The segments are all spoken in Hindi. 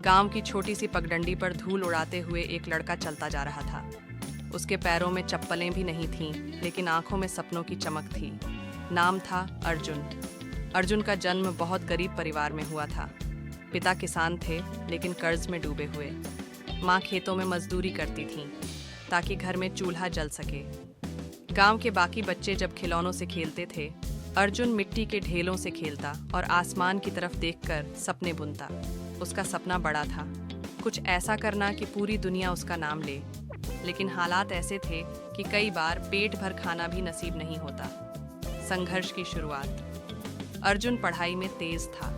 गांव की छोटी सी पगडंडी पर धूल उड़ाते हुए एक लड़का चलता जा रहा था। उसके पैरों में चप्पलें भी नहीं थीं, लेकिन आंखों में सपनों की चमक थी। नाम था अर्जुन। अर्जुन का जन्म बहुत गरीब परिवार में हुआ था। पिता किसान थे, लेकिन कर्ज में डूबे हुए। माँ खेतों में मजदूरी करती थीं, ताकि घर में चूल्हा जल सके। गांव के बाकी बच्चे जब खिलौनों से खेलते थे, अर्जुन मिट्टी के ढेलों से खेलता और आसमान की तरफ देखकर सपने बुनता। उसका सपना बड़ा था, कुछ ऐसा करना कि पूरी दुनिया उसका नाम ले। लेकिन हालात ऐसे थे कि कई बार पेट भर खाना भी नसीब नहीं होता। संघर्ष की शुरुआत। अर्जुन पढ़ाई में तेज था।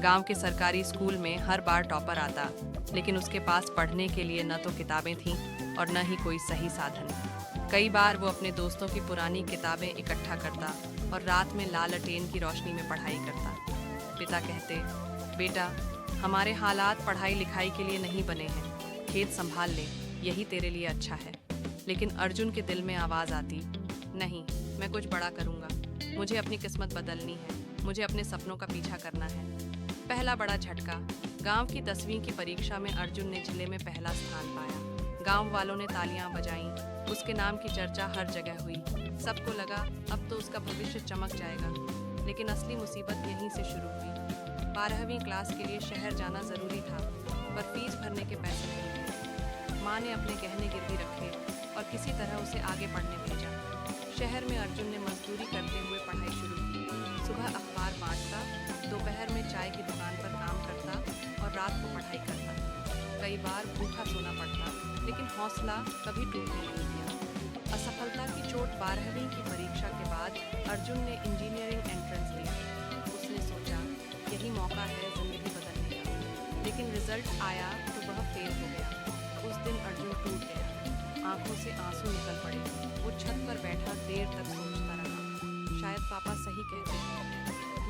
गांव के सरकारी स्कूल में हर बार टॉपर आता, लेकिन उसके पास पढ़ने के लिए न तो किताबें थीं और न ही कोई सही साधन। कई बार वो अपने दोस्तों की पुरानी किताबें इकट्ठा करता और रात में लालटेन की रोशनी में पढ़ाई करता। पिता कहते, बेटा, हमारे हालात पढ़ाई लिखाई के लिए नहीं बने हैं, खेत संभाल ले, यही तेरे लिए अच्छा है। लेकिन अर्जुन के दिल में आवाज़ आती, नहीं, मैं कुछ बड़ा करूँगा, मुझे अपनी किस्मत बदलनी है, मुझे अपने सपनों का पीछा करना है। पहला बड़ा झटका। गांव की 10वीं की परीक्षा में अर्जुन ने जिले में पहला स्थान पाया। गांव वालों ने तालियां बजाईं, उसके नाम की चर्चा हर जगह हुई। सबको लगा अब तो उसका भविष्य चमक जाएगा। लेकिन असली मुसीबत यहीं से शुरू हुई। 12वीं क्लास के लिए शहर जाना जरूरी था, पर फीस भरने के पैसे नहीं थे। माँ ने अपने गहने गिरवी रखे और किसी तरह उसे आगे पढ़ने भेजा। शहर में अर्जुन ने मजदूरी करते हुए पढ़ाई शुरू की। सुबह अखबार बांटता, दोपहर में चाय की दुकान पर काम करता और रात को पढ़ाई करता। कई बार भूखा सोना पड़ता, लेकिन हौसला कभी टूटने नहीं दिया। असफलता की चोट 12वीं की परीक्षा के बाद अर्जुन ने इंजीनियरिंग एंट्रेंस दिया। उसने सोचा, यही मौका है जिंदगी बदलने का। लेकिन रिजल्ट आया तो वह फेल हो गया। उस दिन अर्जुन टूट गया, आंखों से आंसू निकल पड़े। वो छत पर बैठा देर तक सोचता रहा। शायद पापा सही कहते हैं,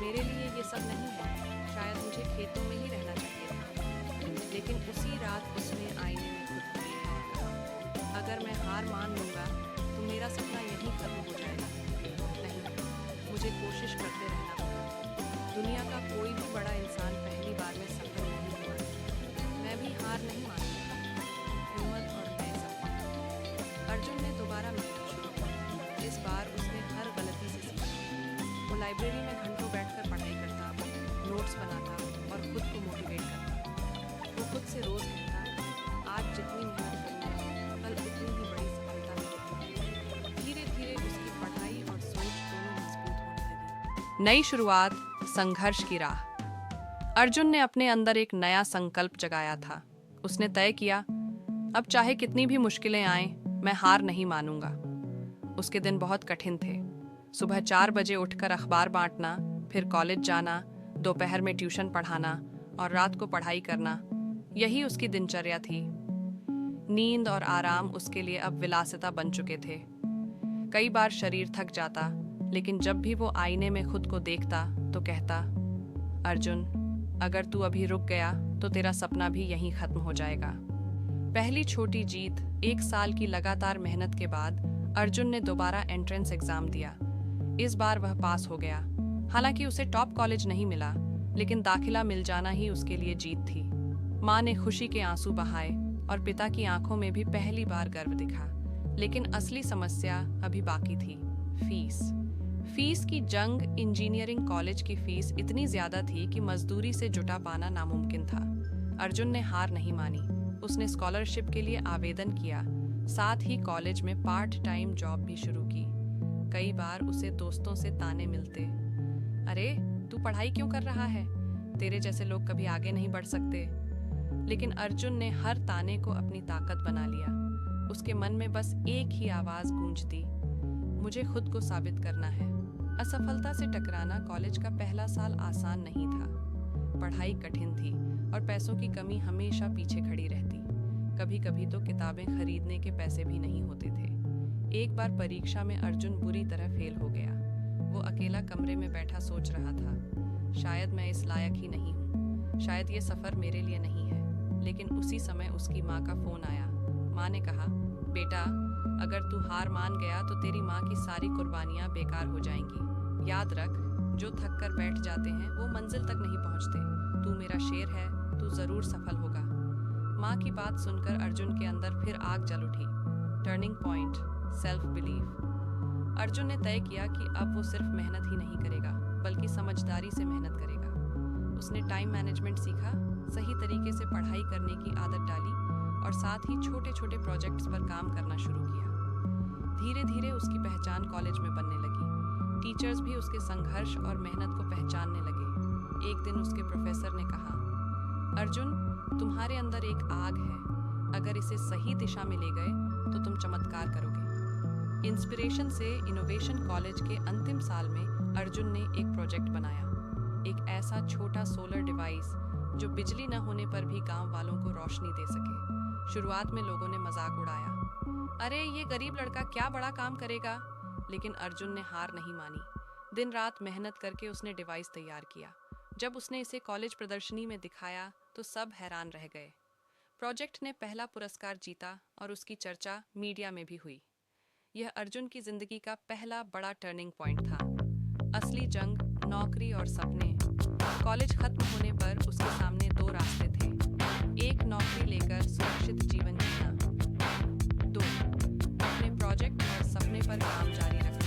मेरे लिए ये सब नहीं है, शायद मुझे खेतों में ही रहना चाहिए था। लेकिन उसी रात उसने आईने में खुद को देखा। अगर मैं हार मान लूँगा तो मेरा सपना यहीं खत्म हो जाएगा। नहीं, मुझे कोशिश करते रहना होगा। दुनिया का कोई भी बड़ा इंसान पहली बार में सफल नहीं हुआ। मैं भी हार नहीं मानूंगा। हिम्मत और नए सपने। अर्जुन ने दोबारा मेहनत शुरू की। इस बार उसने हर गलती से सीखा। वो लाइब्रेरी में घंटों बैठकर पढ़ाई करता, नोट्स बनाता और खुद को मोटिवेट करता। वो खुद से रोज कहता, आज जितनी मेहनत करूँगा, कल उतनी ही बड़ी सफलता मिलेगी। धीरे धीरे उसकी पढ़ाई और सोच दोनों मजबूत होने लगी। नई शुरुआत, संघर्ष की राह। अर्जुन ने अपने अंदर एक नया संकल्प जगाया था। उसने तय किया, अब चाहे कितनी भी मुश्किलें आएं, मैं हार नहीं मानूंगा। उसके दिन बहुत कठिन थे। सुबह 4 बजे उठकर अखबार बांटना, फिर कॉलेज जाना, दोपहर में ट्यूशन पढ़ाना और रात को पढ़ाई करना, यही उसकी दिनचर्या थी। नींद और आराम उसके लिए अब विलासिता बन चुके थे। कई बार शरीर थक जाता, लेकिन जब भी वो आईने में खुद को देखता तो कहता, अर्जुन, अगर तू अभी रुक गया तो तेरा सपना भी यहीं खत्म हो जाएगा। पहली छोटी जीत। 1 साल की लगातार मेहनत के बाद अर्जुन ने दोबारा एंट्रेंस एग्जाम दिया। इस बार वह पास हो गया। हालांकि उसे टॉप कॉलेज नहीं मिला, लेकिन दाखिला मिल जाना ही उसके लिए जीत थी। माँ ने खुशी के आंसू बहाए और पिता की आंखों में भी पहली बार गर्व दिखा। लेकिन असली समस्या अभी बाकी थी, फीस की जंग। इंजीनियरिंग कॉलेज की फीस इतनी ज्यादा थी कि मजदूरी से जुटा पाना नामुमकिन था। अर्जुन ने हार नहीं मानी। उसने स्कॉलरशिप के लिए आवेदन किया, साथ ही कॉलेज में पार्ट टाइम जॉब भी शुरू की। कई बार उसे दोस्तों से ताने मिलते, अरे तू पढ़ाई क्यों कर रहा है, तेरे जैसे लोग कभी आगे नहीं बढ़ सकते। लेकिन अर्जुन ने हर ताने को अपनी ताकत बना लिया। उसके मन में बस एक ही आवाज गूंजती, मुझे खुद को साबित करना है। असफलता से टकराना कॉलेज का पहला साल आसान नहीं था। पढ़ाई कठिन थी और पैसों की कमी हमेशा पीछे खड़ी रहती। कभी कभी तो किताबें खरीदने के पैसे भी नहीं होते थे। एक बार परीक्षा में अर्जुन बुरी तरह फेल हो गया। वो अकेला कमरे में बैठा सोच रहा था, शायद मैं इस लायक ही नहीं हूँ, शायद ये सफ़र मेरे लिए नहीं है। लेकिन उसी समय उसकी माँ का फ़ोन आया। माँ ने कहा, बेटा, अगर तू हार मान गया तो तेरी माँ की सारी कुर्बानियाँ बेकार हो जाएंगी। याद रख, जो थक कर बैठ जाते हैं वो मंजिल तक नहीं पहुँचते। तू मेरा शेर है, तू जरूर सफल होगा। माँ की बात सुनकर अर्जुन के अंदर फिर आग जल उठी। Turning point, self belief. Arjun ने तय किया कि अब वो सिर्फ मेहनत ही नहीं करेगा बल्कि समझदारी से मेहनत करेगा। उसने टाइम मैनेजमेंट सीखा, सही तरीके से पढ़ाई करने की आदत डाली और साथ ही छोटे छोटे प्रोजेक्ट्स पर काम करना शुरू किया। धीरे धीरे उसकी पहचान कॉलेज में बनने लगी। टीचर्स भी उसके संघर्ष और मेहनत को पहचानने लगे। एक दिन उसके प्रोफेसर ने कहा, अर्जुन, तुम्हारे अंदर एक आग है, अगर इसे सही दिशा में ले गए तो तुम चमत्कार करोगे। इंस्पिरेशन से इनोवेशन कॉलेज के अंतिम साल में अर्जुन ने एक प्रोजेक्ट बनाया, एक ऐसा छोटा सोलर डिवाइस जो बिजली न होने पर भी गांव वालों को रोशनी दे सके। शुरुआत में लोगों ने मजाक उड़ाया, अरे ये गरीब लड़का क्या बड़ा काम करेगा, लेकिन अर्जुन ने हार नहीं मानी। दिन रात मेहनत करके उसने डिवाइस तैयार किया। जब उसने इसे कॉलेज प्रदर्शनी में दिखाया तो सब हैरान रह गए। प्रोजेक्ट ने पहला पुरस्कार जीता और उसकी चर्चा मीडिया में भी हुई। यह अर्जुन की जिंदगी का पहला बड़ा टर्निंग पॉइंट था। असली जंग, नौकरी और सपने। कॉलेज खत्म होने पर उसके सामने दो रास्ते थे। एक, नौकरी लेकर सुरक्षित जीवन जीना। दो, अपने प्रोजेक्ट और सपने पर काम जारी रखना।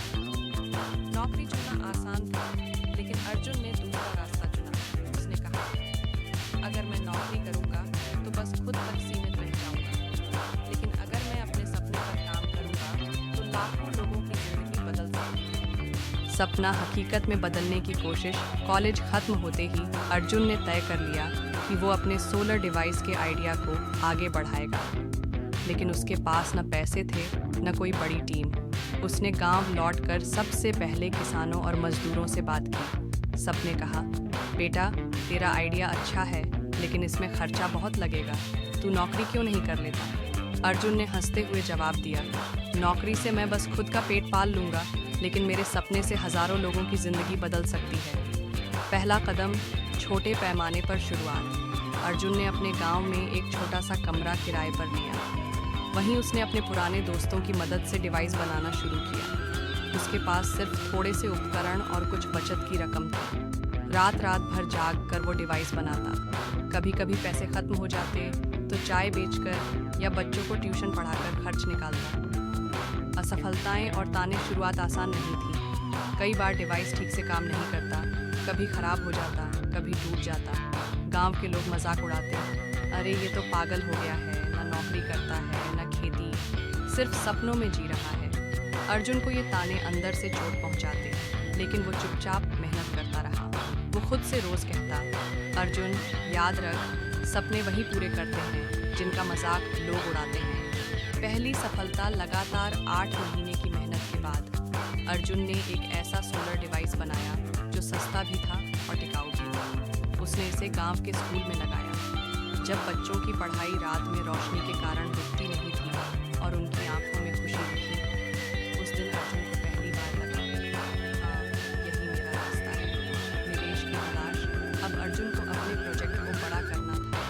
नौकरी चुनना आसान था, लेकिन अर्जुन ने दूसरा रास्ता चुना। उसने कहा, अगर मैं नौकरी करूंगा तो बस खुद तक सीमित रह जाऊंगा, लेकिन अगर मैं अपने सपने पर काम करूंगा तो लाखों लोगों की जिंदगी बदल सकती है। सपना हकीकत में बदलने की कोशिश। कॉलेज खत्म होते ही अर्जुन ने तय कर लिया कि वो अपने सोलर डिवाइस के आइडिया को आगे बढ़ाएगा। लेकिन उसके पास न पैसे थे न कोई बड़ी टीम। उसने गांव लौटकर सबसे पहले किसानों और मजदूरों से बात की। सबने कहा, बेटा, तेरा आइडिया अच्छा है, लेकिन इसमें खर्चा बहुत लगेगा, तू नौकरी क्यों नहीं कर लेता? अर्जुन ने हंसते हुए जवाब दिया, नौकरी से मैं बस खुद का पेट पाल लूँगा, लेकिन मेरे सपने से हज़ारों लोगों की ज़िंदगी बदल सकती है। पहला कदम, छोटे पैमाने पर शुरुआत। अर्जुन ने अपने गांव में एक छोटा सा कमरा किराए पर लिया। वहीं उसने अपने पुराने दोस्तों की मदद से डिवाइस बनाना शुरू किया। उसके पास सिर्फ थोड़े से उपकरण और कुछ बचत की रकम थी। रात भर जाग कर वो डिवाइस बनाता। कभी कभी पैसे खत्म हो जाते तो चाय बेचकर या बच्चों को ट्यूशन पढ़ाकर खर्च निकालता। असफलताएं और ताने शुरुआत आसान नहीं थी। कई बार डिवाइस ठीक से काम नहीं करता, कभी खराब हो जाता, कभी टूट जाता। गांव के लोग मजाक उड़ाते, अरे ये तो पागल हो गया है, ना नौकरी करता है ना खेती, सिर्फ सपनों में जी रहा है। अर्जुन को ये ताने अंदर से चोट पहुंचाते, लेकिन वो चुपचाप मेहनत करता रहा। वो खुद से रोज कहता, अर्जुन, याद रख, सपने वही पूरे करते हैं जिनका मजाक लोग उड़ाते हैं। पहली सफलता लगातार 8 महीने की मेहनत के बाद अर्जुन ने एक ऐसा सोलर डिवाइस बनाया जो सस्ता भी था और टिकाऊ भी। उसने इसे गांव के स्कूल में लगाया। जब बच्चों की पढ़ाई रात में रोशनी के कारण रुकती नहीं थी और उनकी आंखों में खुशी दिखी, उस दिन अर्जुन को पहली बार लगा, यही मेरा रास्ता है। निवेश की तलाश। अब अर्जुन को अपने प्रोजेक्ट को बड़ा करना था।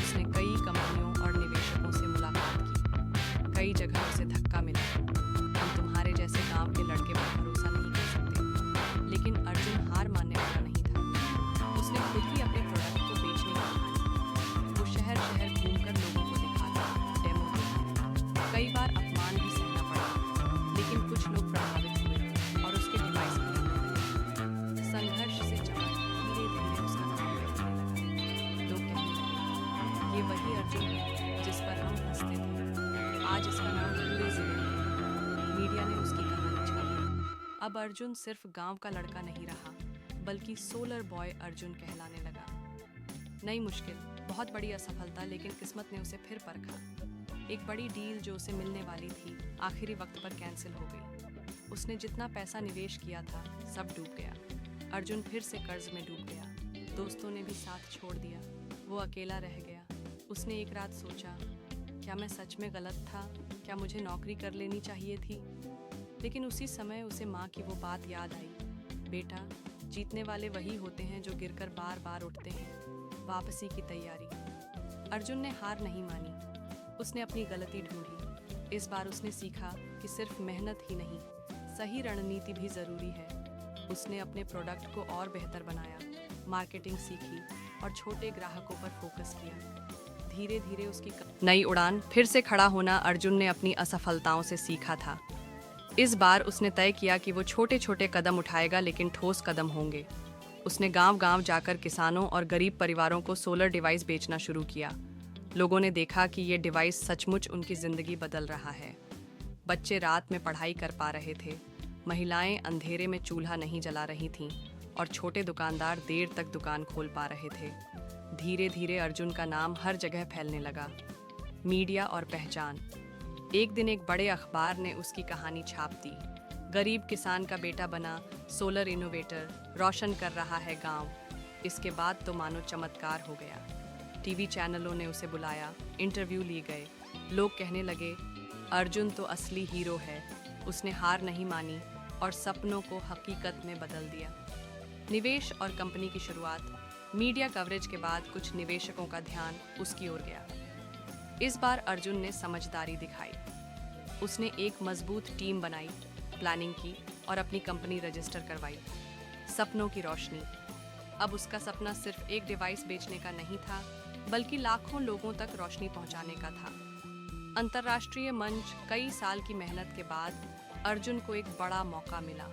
उसने कई कंपनियों और निवेशकों से मुलाकात की। कई जगह उसे धक्का मिला, हम तुम्हारे जैसे गांव के लड़के पर भरोसा नहीं कर सकते। लेकिन अर्जुन हार मानने वाला नहीं था। उसने खुद ही अपने प्रोडक्ट को बेचने की ठानी। वो शहर शहर घूमकर लोगों को दिखाता, डेमो देता। कई बार अपमान भी सहना पड़ा, लेकिन कुछ लोग प्रभावित हुए और उसके डिवाइस खरीदने लगे। संघर्ष से चमक, धीरे धीरे उसका नाम बढ़ने लगा। लोग कहने लगे, ये वही अर्जुन है जिस पर हम हंसते थे, आज इसका नाम पूरे जिले में है। मीडिया ने उसकी कहानी छापी। अब अर्जुन सिर्फ गांव का लड़का नहीं रहा, बल्कि सोलर बॉय अर्जुन कहलाने लगा। नई मुश्किल, बहुत बड़ी असफलता, लेकिन किस्मत ने उसे फिर परखा। एक बड़ी डील जो उसे मिलने वाली थी, आखिरी वक्त पर कैंसिल हो गई। उसने जितना पैसा निवेश किया था, सब डूब गया। अर्जुन फिर से कर्ज में डूब गया। दोस्तों ने भी साथ छोड़ दिया। वो अकेला रह गया। उसने एक रात सोचा, क्या मैं सच में गलत था? क्या मुझे नौकरी कर लेनी चाहिए थी? लेकिन उसी समय उसे माँ की वो बात याद आई, बेटा, जीतने वाले वही होते हैं जो गिरकर बार बार उठते हैं। वापसी की तैयारी। अर्जुन ने हार नहीं मानी। उसने अपनी गलती ढूंढी। इस बार उसने सीखा कि सिर्फ मेहनत ही नहीं, सही रणनीति भी जरूरी है। उसने अपने प्रोडक्ट को और बेहतर बनाया, मार्केटिंग सीखी, और छोटे ग्राहकों पर फोकस किया। धीरे धीरे उसकी नई उड़ान फिर से खड़ा होना अर्जुन ने अपनी असफलताओं से सीखा था। इस बार उसने तय किया कि वो छोटे छोटे कदम उठाएगा, लेकिन ठोस कदम होंगे। उसने गांव-गांव जाकर किसानों और गरीब परिवारों को सोलर डिवाइस बेचना शुरू किया। लोगों ने देखा कि ये डिवाइस सचमुच उनकी जिंदगी बदल रहा है। बच्चे रात में पढ़ाई कर पा रहे थे, महिलाएं अंधेरे में चूल्हा नहीं जला रही थीं और छोटे दुकानदार देर तक दुकान खोल पा रहे थे। धीरे धीरे अर्जुन का नाम हर जगह फैलने लगा। मीडिया और पहचान। एक दिन एक बड़े अखबार ने उसकी कहानी छाप दी। गरीब किसान का बेटा बना सोलर इनोवेटर, रोशन कर रहा है गांव। इसके बाद तो मानो चमत्कार हो गया। टीवी चैनलों ने उसे बुलाया, इंटरव्यू लिए गए। लोग कहने लगे, अर्जुन तो असली हीरो है। उसने हार नहीं मानी और सपनों को हकीकत में बदल दिया। निवेश और कंपनी की शुरुआत। मीडिया कवरेज के बाद कुछ निवेशकों का ध्यान उसकी ओर गया। इस बार अर्जुन ने समझदारी दिखाई। उसने एक मजबूत टीम बनाई, प्लानिंग की और अपनी कंपनी रजिस्टर करवाई। सपनों की रोशनी। अब उसका सपना सिर्फ एक डिवाइस बेचने का नहीं था, बल्कि लाखों लोगों तक रोशनी पहुंचाने का था। अंतर्राष्ट्रीय मंच। कई साल की मेहनत के बाद अर्जुन को एक बड़ा मौका मिला।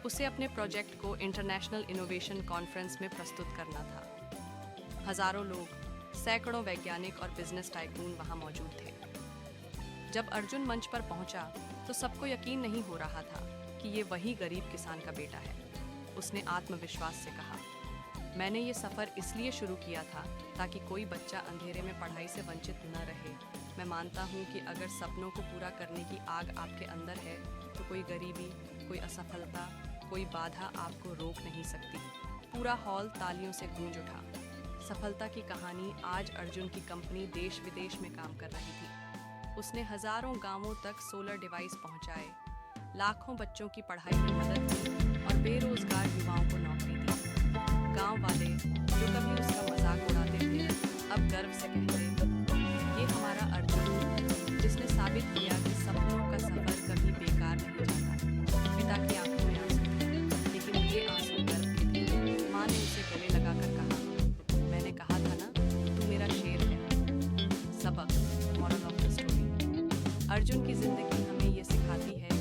उसे अपने प्रोजेक्ट को इंटरनेशनल इनोवेशन कॉन्फ्रेंस में प्रस्तुत करना था। हजारों लोग, सैकड़ों वैज्ञानिक और बिजनेस टाइकून वहां मौजूद थे। जब अर्जुन मंच पर पहुंचा तो सबको यकीन नहीं हो रहा था कि ये वही गरीब किसान का बेटा है। उसने आत्मविश्वास से कहा, मैंने ये सफ़र इसलिए शुरू किया था ताकि कोई बच्चा अंधेरे में पढ़ाई से वंचित न रहे। मैं मानता हूँ कि अगर सपनों को पूरा करने की आग आपके अंदर है तो कोई गरीबी, कोई असफलता, कोई बाधा आपको रोक नहीं सकती। पूरा हॉल तालियों से गूंज उठा। सफलता की कहानी। आज अर्जुन की कंपनी देश विदेश में काम कर रही थी। उसने हजारों गांवों तक सोलर डिवाइस पहुंचाए, लाखों बच्चों की पढ़ाई में मदद की और बेरोजगार युवाओं को नौकरी दी। गांव वाले जो कभी उसका मजाक उड़ाते थे, अब गर्व से कहते, ये हमारा अर्जुन, जिसने साबित किया कि सपनों का सफर कभी बेकार नहीं जाता। पिता की आंखों में आंसू थे, लेकिन ये आंसू गर्व के थे। माँ ने उसे गले लगाकर कहा, मैंने कहा था ना, तू मेरा शेर है। सबक, moral of the story. Arjun की जिंदगी हमें ये सिखाती है